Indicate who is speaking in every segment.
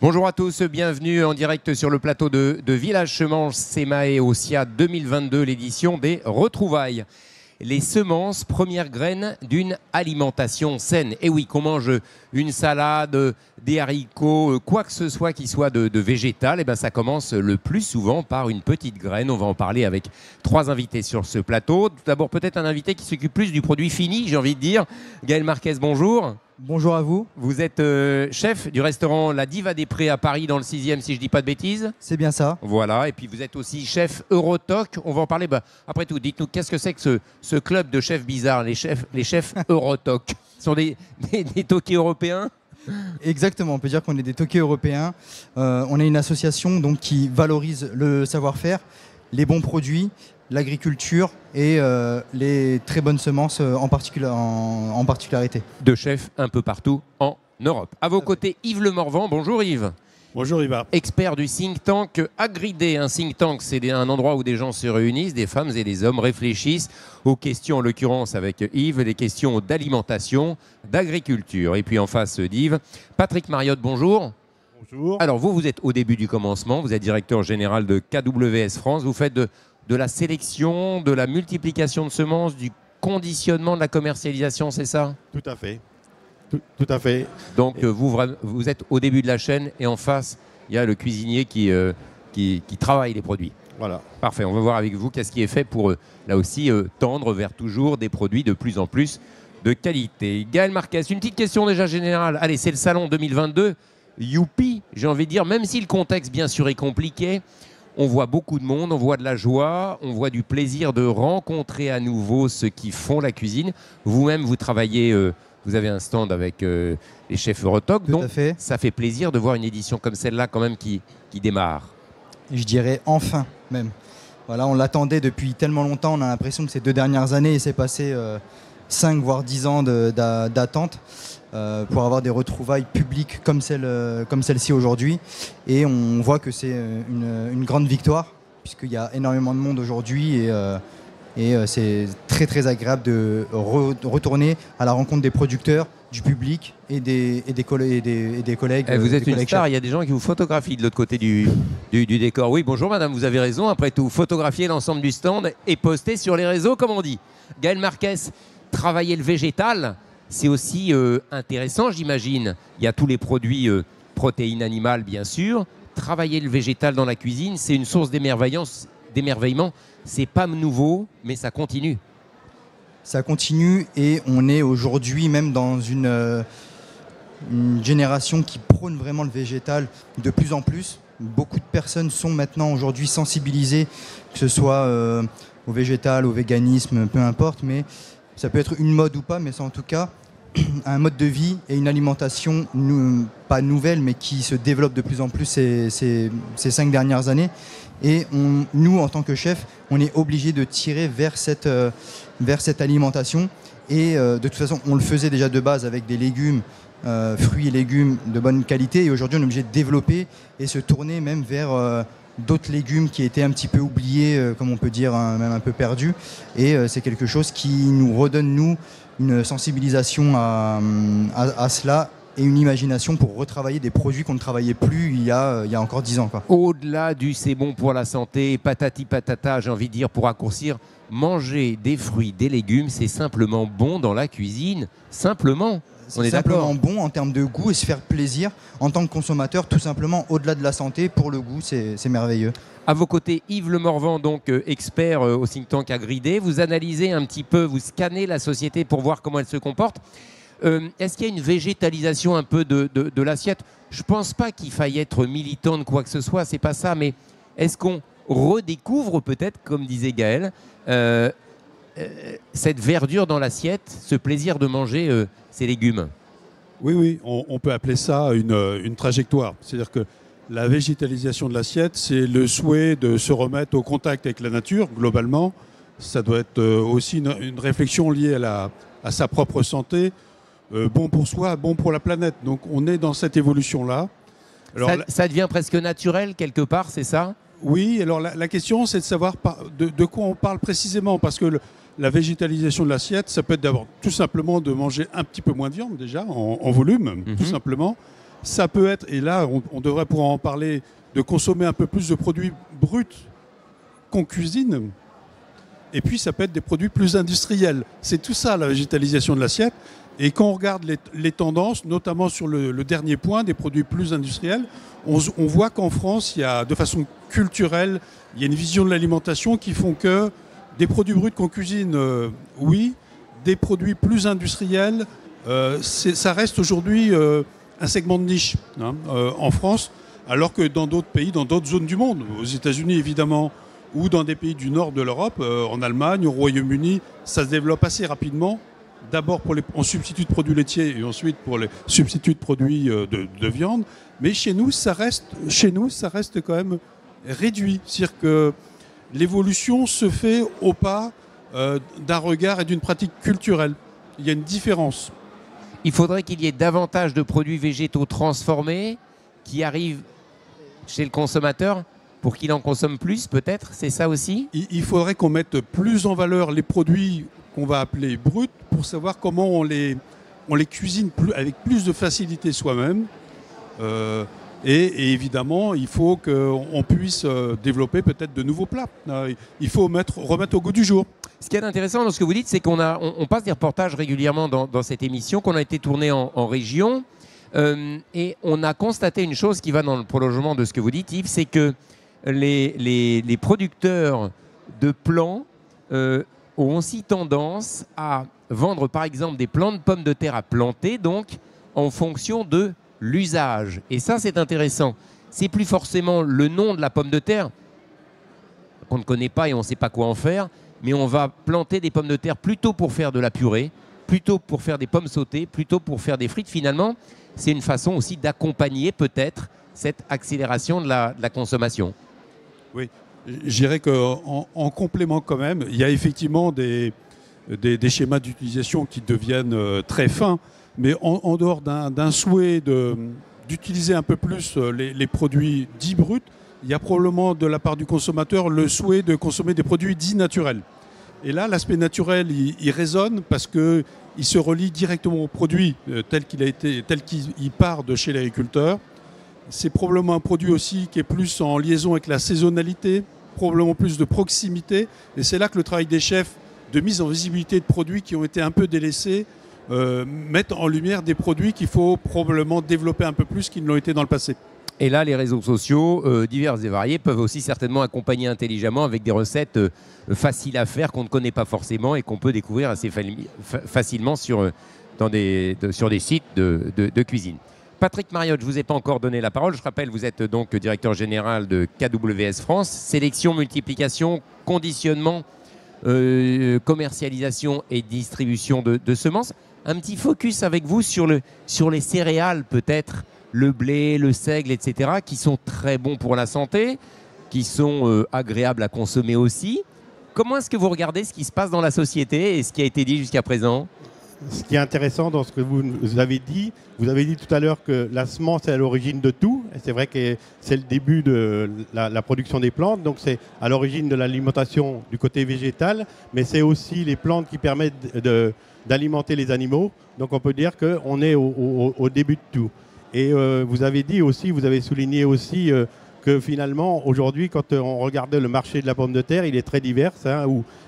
Speaker 1: Bonjour à tous, bienvenue en direct sur le plateau de Village Semences Semae au SIA 2022, l'édition des retrouvailles. Les semences, première graine d'une alimentation saine. Et oui, qu'on mange une salade, des haricots, quoi que ce soit qui soit de végétal, et ben ça commence le plus souvent par une petite graine. On va en parler avec trois invités sur ce plateau. Tout d'abord, peut-être un invité qui s'occupe plus du produit fini, j'ai envie de dire. Gaël Marquez, bonjour.
Speaker 2: Bonjour à vous.
Speaker 1: Vous êtes chef du restaurant La Diva des Prés à Paris, dans le 6e, si je ne dis pas de bêtises.
Speaker 2: C'est bien ça.
Speaker 1: Voilà, et puis vous êtes aussi chef Eurotoc. On va en parler. Après tout, dites-nous, qu'est-ce que c'est que ce club de chefs bizarres, les chefs Eurotoc? Ce sont des toqués européens?
Speaker 2: Exactement, on peut dire qu'on est des toqués européens. On est une association donc, qui valorise le savoir-faire, les bons produits, l'agriculture et les très bonnes semences en particularité.
Speaker 1: De chefs un peu partout en Europe. À vos côtés, Yves Le Morvan. Bonjour Yves.
Speaker 3: Bonjour Yves.
Speaker 1: Expert du think tank Agridé. Un think tank, c'est un endroit où des gens se réunissent, des femmes et des hommes réfléchissent aux questions, en l'occurrence avec Yves, les questions d'alimentation, d'agriculture. Et puis en face d'Yves, Patrick Mariotte, bonjour.
Speaker 3: Bonjour.
Speaker 1: Alors vous êtes au début du commencement, vous êtes directeur général de KWS France, vous faites de la sélection, de la multiplication de semences, du conditionnement, de la commercialisation, c'est ça?
Speaker 3: Tout à fait. Tout à fait.
Speaker 1: Donc vous êtes au début de la chaîne et en face, il y a le cuisinier qui travaille les produits.
Speaker 3: Voilà.
Speaker 1: Parfait, on va voir avec vous qu'est-ce qui est fait pour, là aussi, tendre vers toujours des produits de plus en plus de qualité. Gaël Marquez, une petite question déjà générale. Allez, c'est le salon 2022. Youpi, j'ai envie de dire, même si le contexte, bien sûr, est compliqué, on voit beaucoup de monde, on voit de la joie, on voit du plaisir de rencontrer à nouveau ceux qui font la cuisine. Vous-même, vous travaillez, vous avez un stand avec les chefs Eurotoc, donc ça fait plaisir de voir une édition comme celle-là quand même qui démarre.
Speaker 2: Je dirais enfin même. Voilà, on l'attendait depuis tellement longtemps, on a l'impression que ces 2 dernières années, il s'est passé 5 voire 10 ans d'attente. Pour avoir des retrouvailles publiques comme celle-ci aujourd'hui. Et on voit que c'est une grande victoire, puisqu'il y a énormément de monde aujourd'hui et c'est très très agréable de retourner à la rencontre des producteurs, du public et des collègues.
Speaker 1: Vous êtes une star,
Speaker 2: chefs.
Speaker 1: il y a des gens qui vous photographient de l'autre côté du décor. Oui, bonjour madame, vous avez raison. Après tout, photographier l'ensemble du stand et poster sur les réseaux, comme on dit. Gaël Marquez, travailler le végétal, c'est aussi intéressant, j'imagine. Il y a tous les produits protéines animales, bien sûr. Travailler le végétal dans la cuisine, c'est une source d'émerveillement. C'est pas nouveau, mais ça continue.
Speaker 2: Ça continue et on est aujourd'hui même dans une génération qui prône vraiment le végétal de plus en plus. Beaucoup de personnes sont maintenant aujourd'hui sensibilisées, que ce soit au végétal, au véganisme, peu importe, mais ça peut être une mode ou pas, mais c'est en tout cas un mode de vie et une alimentation pas nouvelle, mais qui se développe de plus en plus ces 5 dernières années. Et nous, en tant que chef, on est obligé de tirer vers cette alimentation. Et de toute façon, on le faisait déjà de base avec des légumes, fruits et légumes de bonne qualité. Et aujourd'hui, on est obligé de développer et se tourner même vers d'autres légumes qui étaient un petit peu oubliés, comme on peut dire, même un peu perdus. Et c'est quelque chose qui nous redonne, nous, une sensibilisation à cela et une imagination pour retravailler des produits qu'on ne travaillait plus il y a encore 10 ans.
Speaker 1: Au-delà du c'est bon pour la santé, patati patata, j'ai envie de dire, pour raccourcir, manger des fruits, des légumes, c'est simplement bon dans la cuisine. Simplement. On est
Speaker 2: simplement bon en termes de goût et se faire plaisir en tant que consommateur, tout simplement, au-delà de la santé, pour le goût, c'est merveilleux.
Speaker 1: À vos côtés, Yves Le Morvan, donc expert au think tank Agridé. Vous analysez un petit peu, vous scannez la société pour voir comment elle se comporte. Est-ce qu'il y a une végétalisation un peu de l'assiette? Je ne pense pas qu'il faille être militant de quoi que ce soit, c'est pas ça, mais est-ce qu'on redécouvre peut-être, comme disait Gaël, cette verdure dans l'assiette, ce plaisir de manger ces légumes?
Speaker 3: Oui, on peut appeler ça une trajectoire. C'est-à-dire que la végétalisation de l'assiette, c'est le souhait de se remettre au contact avec la nature, globalement. Ça doit être aussi une réflexion liée à sa propre santé, bon pour soi, bon pour la planète. Donc on est dans cette évolution-là.
Speaker 1: Alors, ça devient presque naturel quelque part, c'est ça?
Speaker 3: Oui, alors la question, c'est de savoir de quoi on parle précisément, parce que la végétalisation de l'assiette, ça peut être d'abord tout simplement de manger un petit peu moins de viande déjà, en volume, tout simplement. Ça peut être, et là on devrait pouvoir en parler, de consommer un peu plus de produits bruts qu'on cuisine. Et puis ça peut être des produits plus industriels. C'est tout ça la végétalisation de l'assiette. Et quand on regarde les tendances, notamment sur le dernier point, des produits plus industriels, on voit qu'en France, il y a, de façon culturelle, il y a une vision de l'alimentation qui font que des produits bruts qu'on cuisine, oui, des produits plus industriels, ça reste aujourd'hui un segment de niche en France, alors que dans d'autres pays, dans d'autres zones du monde, aux États-Unis évidemment, ou dans des pays du nord de l'Europe, en Allemagne, au Royaume-Uni, ça se développe assez rapidement. D'abord en substitut de produits laitiers et ensuite pour les substituts de produits de viande. Mais chez nous, ça reste quand même réduit. C'est-à-dire que l'évolution se fait au pas d'un regard et d'une pratique culturelle. Il y a une différence.
Speaker 1: Il faudrait qu'il y ait davantage de produits végétaux transformés qui arrivent chez le consommateur pour qu'il en consomme plus, peut-être. C'est ça aussi ?
Speaker 3: Il faudrait qu'on mette plus en valeur les produits qu'on va appeler bruts pour savoir comment on les cuisine avec plus de facilité soi-même. Et évidemment, il faut qu'on puisse développer peut-être de nouveaux plats. Il faut remettre au goût du jour.
Speaker 1: Ce qui est intéressant dans ce que vous dites, c'est qu'on passe des reportages régulièrement dans cette émission, qu'on a été tourné en région. Et on a constaté une chose qui va dans le prolongement de ce que vous dites, Yves, c'est que les producteurs de plants ont aussi tendance à vendre par exemple des plants de pommes de terre à planter, donc en fonction de l'usage. Et ça, c'est intéressant. C'est plus forcément le nom de la pomme de terre qu'on ne connaît pas et on ne sait pas quoi en faire, mais on va planter des pommes de terre plutôt pour faire de la purée, plutôt pour faire des pommes sautées, plutôt pour faire des frites. Finalement, c'est une façon aussi d'accompagner peut-être cette accélération de la consommation.
Speaker 3: Oui, je dirais qu'en complément quand même, il y a effectivement des schémas d'utilisation qui deviennent très fins, mais en dehors d'un souhait d'utiliser un peu plus les produits dits bruts, il y a probablement de la part du consommateur le souhait de consommer des produits dits naturels. Et là, l'aspect naturel, il résonne parce qu'il se relie directement au produit tel qu'il part de chez l'agriculteur. C'est probablement un produit aussi qui est plus en liaison avec la saisonnalité, probablement plus de proximité. Et c'est là que le travail des chefs de mise en visibilité de produits qui ont été un peu délaissés mettent en lumière des produits qu'il faut probablement développer un peu plus qu'ils ne l'ont été dans le passé.
Speaker 1: Et là, les réseaux sociaux, divers et variés, peuvent aussi certainement accompagner intelligemment avec des recettes faciles à faire qu'on ne connaît pas forcément et qu'on peut découvrir assez facilement sur des sites de cuisine. Patrick Mariotte, je ne vous ai pas encore donné la parole. Je rappelle, vous êtes donc directeur général de KWS France. Sélection, multiplication, conditionnement, commercialisation et distribution de semences. Un petit focus avec vous sur les céréales peut-être, le blé, le seigle, etc., qui sont très bons pour la santé, qui sont agréables à consommer aussi. Comment est-ce que vous regardez ce qui se passe dans la société et ce qui a été dit jusqu'à présent ?
Speaker 4: Ce qui est intéressant dans ce que vous avez dit tout à l'heure que la semence est à l'origine de tout. Et c'est vrai que c'est le début de la production des plantes, donc c'est à l'origine de l'alimentation du côté végétal, mais c'est aussi les plantes qui permettent d'alimenter les animaux. Donc on peut dire qu'on est au début de tout. Et vous avez souligné aussi que finalement, aujourd'hui, quand on regarde le marché de la pomme de terre, il est très divers.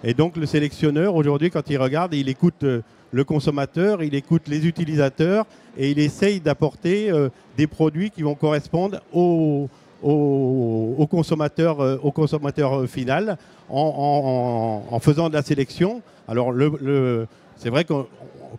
Speaker 4: Et donc le sélectionneur, aujourd'hui, quand il regarde, il écoute le consommateur, il écoute les utilisateurs et il essaye d'apporter des produits qui vont correspondre au consommateur final en faisant de la sélection. Alors c'est vrai que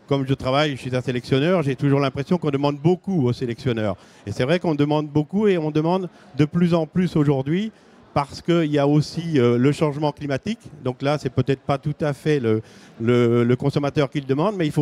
Speaker 4: comme je travaille, je suis un sélectionneur, j'ai toujours l'impression qu'on demande beaucoup aux sélectionneurs. Et c'est vrai qu'on demande beaucoup et on demande de plus en plus aujourd'hui parce qu'il y a aussi le changement climatique. Donc là, c'est peut-être pas tout à fait le consommateur qui le demande, mais il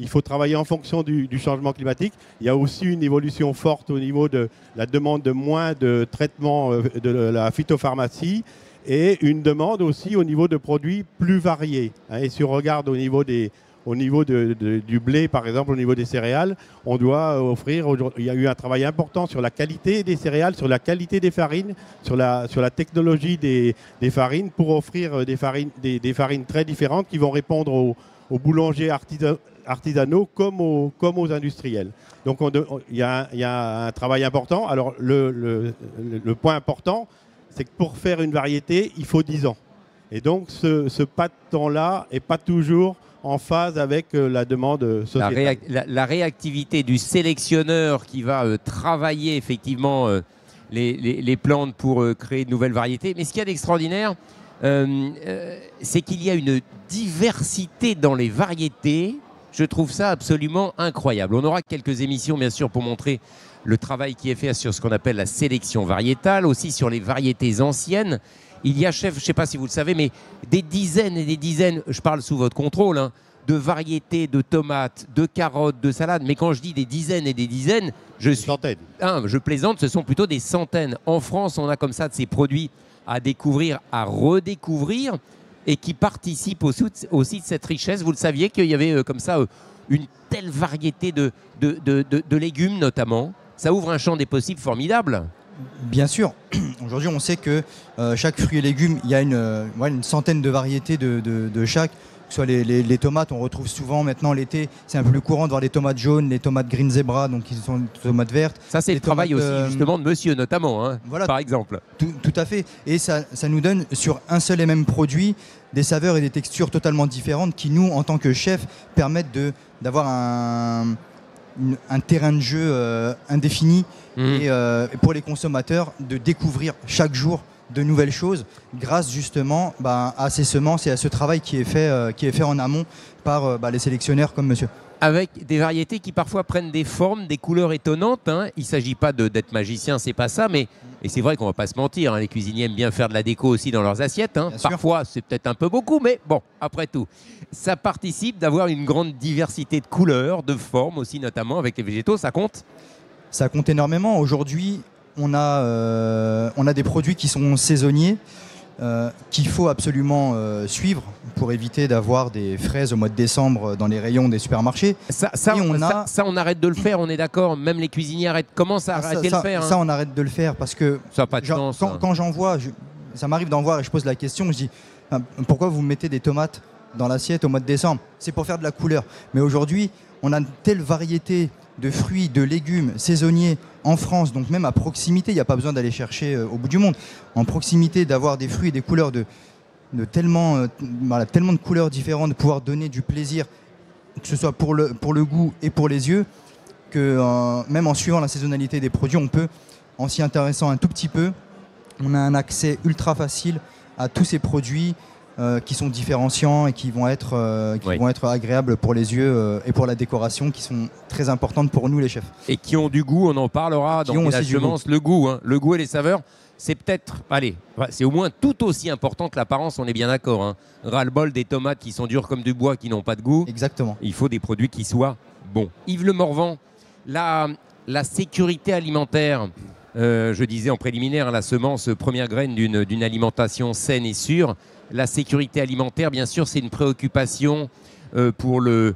Speaker 4: faut travailler en fonction du changement climatique. Il y a aussi une évolution forte au niveau de la demande de moins de traitements de la phytopharmacie et une demande aussi au niveau de produits plus variés. Et si on regarde au niveau du blé, par exemple, au niveau des céréales, on doit offrir, il y a eu un travail important sur la qualité des céréales, sur la qualité des farines, sur la technologie des farines pour offrir des farines très différentes qui vont répondre aux boulangers artisanaux comme aux industriels. Donc il y a un travail important. Alors le point important, c'est que pour faire une variété, il faut 10 ans. Et donc ce pas de temps-là n'est pas toujours en phase avec la demande sociétale.
Speaker 1: La réactivité du sélectionneur qui va travailler effectivement les plantes pour créer de nouvelles variétés. Mais ce qu'il y a d'extraordinaire, c'est qu'il y a une diversité dans les variétés. Je trouve ça absolument incroyable. On aura quelques émissions, bien sûr, pour montrer le travail qui est fait sur ce qu'on appelle la sélection variétale, aussi sur les variétés anciennes. Il y a, chef, je ne sais pas si vous le savez, mais des dizaines et des dizaines, je parle sous votre contrôle, hein, de variétés de tomates, de carottes, de salades. Mais quand je dis des dizaines et des dizaines, je plaisante, ce sont plutôt des centaines. En France, on a comme ça de ces produits à découvrir, à redécouvrir, et qui participent aussi de cette richesse. Vous le saviez qu'il y avait comme ça une telle variété de légumes notamment. Ça ouvre un champ des possibles formidable.
Speaker 2: Bien sûr. Aujourd'hui, on sait que chaque fruit et légume, il y a une centaine de variétés de chaque. Que ce soit les tomates, on retrouve souvent maintenant l'été, c'est un peu plus courant de voir les tomates jaunes, les tomates green zebra, donc qui sont des tomates vertes.
Speaker 1: Ça, c'est le travail aussi justement de monsieur notamment, hein,
Speaker 2: voilà,
Speaker 1: par exemple.
Speaker 2: Tout à fait. Et ça nous donne sur un seul et même produit des saveurs et des textures totalement différentes qui, nous, en tant que chefs, permettent d'avoir un terrain de jeu indéfini et pour les consommateurs de découvrir chaque jour de nouvelles choses grâce justement à ces semences et à ce travail qui est fait en amont par les sélectionneurs comme monsieur.
Speaker 1: Avec des variétés qui parfois prennent des formes, des couleurs étonnantes. Hein. Il ne s'agit pas d'être magicien, c'est pas ça, mais et c'est vrai qu'on ne va pas se mentir, hein, les cuisiniers aiment bien faire de la déco aussi dans leurs assiettes. Hein. Parfois, c'est peut-être un peu beaucoup, mais bon, après tout, ça participe d'avoir une grande diversité de couleurs, de formes aussi, notamment avec les végétaux. Ça compte ?
Speaker 2: Ça compte énormément. Aujourd'hui, on a des produits qui sont saisonniers, qu'il faut absolument suivre pour éviter d'avoir des fraises au mois de décembre dans les rayons des supermarchés.
Speaker 1: Ça, on arrête de le faire, on est d'accord. Même les cuisiniers commencent à arrêter de le faire.
Speaker 2: Ça, on arrête de le faire parce que
Speaker 1: ça n'a pas de sens.
Speaker 2: Quand j'en vois, ça m'arrive d'en voir et je pose la question, je dis pourquoi vous mettez des tomates dans l'assiette au mois de décembre? C'est pour faire de la couleur. Mais aujourd'hui, on a une telle variété de fruits, de légumes saisonniers en France, donc même à proximité, il n'y a pas besoin d'aller chercher au bout du monde. En proximité, d'avoir des fruits et des couleurs de tellement de couleurs différentes, de pouvoir donner du plaisir, que ce soit pour le goût et pour les yeux, que même en suivant la saisonnalité des produits, on peut, en s'y intéressant un tout petit peu, on a un accès ultra facile à tous ces produits qui sont différenciants et qui vont être agréables pour les yeux et pour la décoration, qui sont très importantes pour nous les chefs.
Speaker 1: Et qui ont du goût, on en parlera dans la semence, le goût, hein. Le goût et les saveurs, c'est peut-être, c'est au moins tout aussi important que l'apparence, on est bien d'accord. Hein. Ras-le-bol des tomates qui sont dures comme du bois, qui n'ont pas de goût.
Speaker 2: Exactement.
Speaker 1: Il faut des produits qui soient bons. Yves Le Morvan, la sécurité alimentaire, je disais en préliminaire, la semence première graine d'une alimentation saine et sûre. La sécurité alimentaire, bien sûr, c'est une préoccupation pour le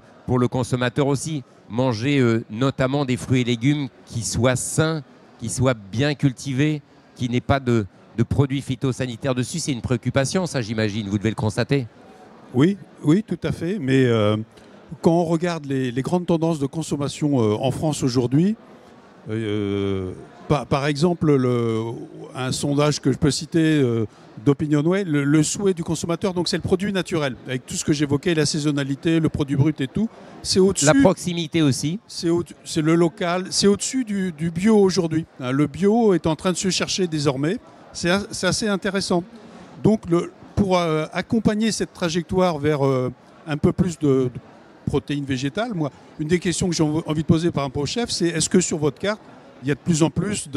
Speaker 1: consommateur aussi. Manger notamment des fruits et légumes qui soient sains, qui soient bien cultivés, qui n'aient pas de produits phytosanitaires dessus, c'est une préoccupation, ça j'imagine, vous devez le constater.
Speaker 3: Oui, tout à fait. Mais quand on regarde les grandes tendances de consommation en France aujourd'hui, par exemple, un sondage que je peux citer d'Opinionway, le souhait du consommateur, donc c'est le produit naturel, avec tout ce que j'évoquais, la saisonnalité, le produit brut et tout. C'est au-dessus.
Speaker 1: La proximité aussi. C'est
Speaker 3: le local, c'est au-dessus du bio aujourd'hui. Le bio est en train de se chercher désormais. C'est assez intéressant. Donc, pour accompagner cette trajectoire vers un peu plus de protéines végétales, moi, une des questions que j'ai envie de poser par rapport au chef, c'est est-ce que sur votre carte, il y a de plus en plus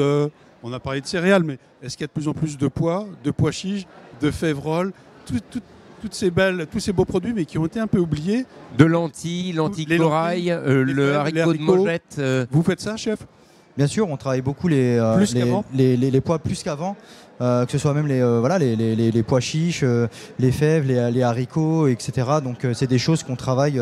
Speaker 3: on a parlé de céréales, mais est-ce qu'il y a de plus en plus de pois chiches, de fèveroles, tous ces beaux produits, mais qui ont été un peu oubliés?
Speaker 1: De lentilles corail, le haricot de Mogette.
Speaker 3: Vous faites ça, chef?
Speaker 2: Bien sûr, on travaille beaucoup les pois plus qu'avant. Que ce soit même les pois chiches, les fèves, les haricots, etc. Donc c'est des choses qu'on travaille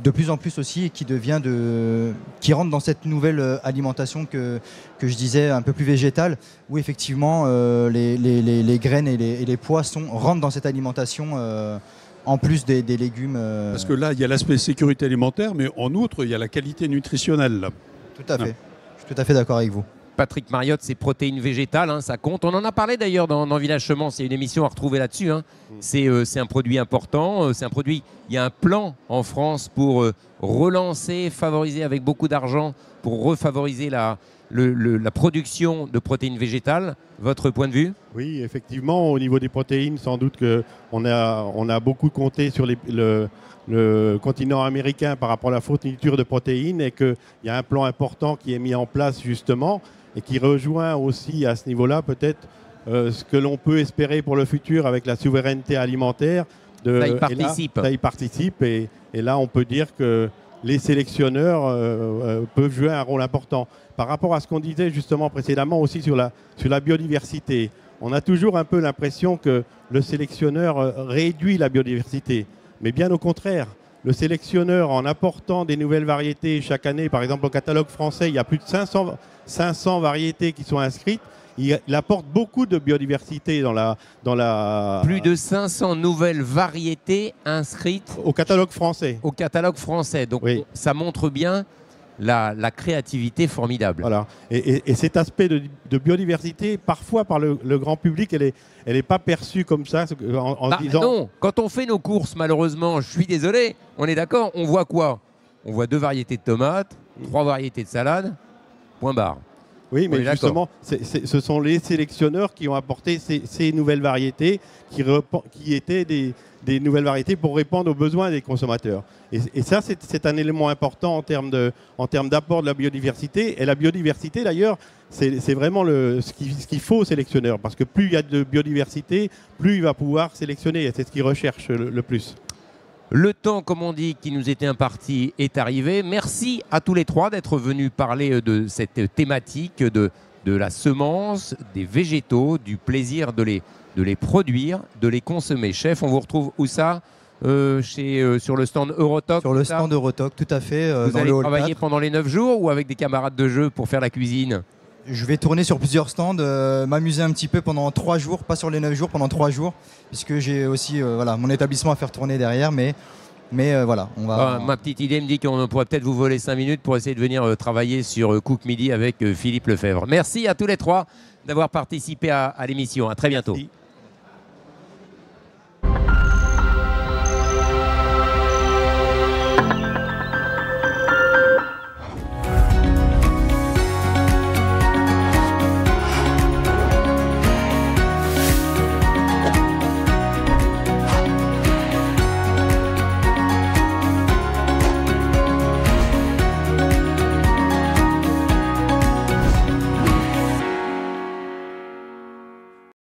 Speaker 2: de plus en plus aussi et qui rentrent dans cette nouvelle alimentation que je disais un peu plus végétale, où effectivement les graines et les pois rentrent dans cette alimentation en plus des légumes.
Speaker 3: Parce que là, il y a l'aspect sécurité alimentaire, mais en outre, il y a la qualité nutritionnelle. Là.
Speaker 2: Tout à fait. Je suis tout à fait d'accord avec vous.
Speaker 1: Patrick Mariotte, c'est protéines végétales, hein, ça compte. On en a parlé d'ailleurs dans Village Semence, il y a une émission à retrouver là-dessus. Hein. C'est un produit important, c'est un produit. Il y a un plan en France pour relancer, favoriser avec beaucoup d'argent, pour refavoriser la production de protéines végétales. Votre point de vue?
Speaker 4: Oui, effectivement, au niveau des protéines, sans doute qu'on a beaucoup compté sur le continent américain par rapport à la fourniture de protéines et qu'il y a un plan important qui est mis en place justement et qui rejoint aussi à ce niveau-là peut-être ce que l'on peut espérer pour le futur avec la souveraineté alimentaire.
Speaker 1: Ça y participe.
Speaker 4: Ça y participe et là on peut dire que les sélectionneurs peuvent jouer un rôle important. Par rapport à ce qu'on disait justement précédemment aussi sur la biodiversité, on a toujours un peu l'impression que le sélectionneur réduit la biodiversité. Mais bien au contraire, le sélectionneur, en apportant des nouvelles variétés chaque année, par exemple au catalogue français, il y a plus de 500 variétés qui sont inscrites. Il apporte beaucoup de biodiversité dans la...
Speaker 1: Plus de 500 nouvelles variétés inscrites
Speaker 4: au catalogue français.
Speaker 1: Au catalogue français. Donc
Speaker 4: oui.
Speaker 1: Ça montre bien la créativité formidable.
Speaker 4: Voilà. Et cet aspect de biodiversité, parfois par le grand public, elle est pas perçue comme ça en disant...
Speaker 1: Non, quand on fait nos courses, malheureusement, je suis désolé, on est d'accord, on voit quoi? On voit 2 variétés de tomates, 3 variétés de salade, point barre.
Speaker 4: Oui, mais justement, ce sont les sélectionneurs qui ont apporté ces nouvelles variétés qui étaient des nouvelles variétés pour répondre aux besoins des consommateurs. Et ça, c'est un élément important en termes d'apport de la biodiversité. Et la biodiversité, d'ailleurs, c'est vraiment ce qu'il faut au sélectionneur. Parce que plus il y a de biodiversité, plus il va pouvoir sélectionner. Et c'est ce qu'il recherche le plus.
Speaker 1: Le temps, comme on dit, qui nous était imparti est arrivé. Merci à tous les 3 d'être venus parler de cette thématique de la semence, des végétaux, du plaisir de les produire, de les consommer. Chef, on vous retrouve où ça sur le stand Eurotoc?
Speaker 2: Sur le stand Eurotoc, tout à fait.
Speaker 1: Vous allez travailler pendant les 9 jours ou avec des camarades de jeu pour faire la cuisine?
Speaker 2: Je vais tourner sur plusieurs stands, m'amuser un petit peu pendant 3 jours, pas sur les 9 jours, pendant 3 jours, puisque j'ai aussi mon établissement à faire tourner derrière, mais voilà, on va...
Speaker 1: Ma petite idée me dit qu'on pourrait peut-être vous voler 5 minutes pour essayer de venir travailler sur Cook Midi avec Philippe Lefebvre. Merci à tous les 3 d'avoir participé à l'émission. À très bientôt.
Speaker 4: Merci.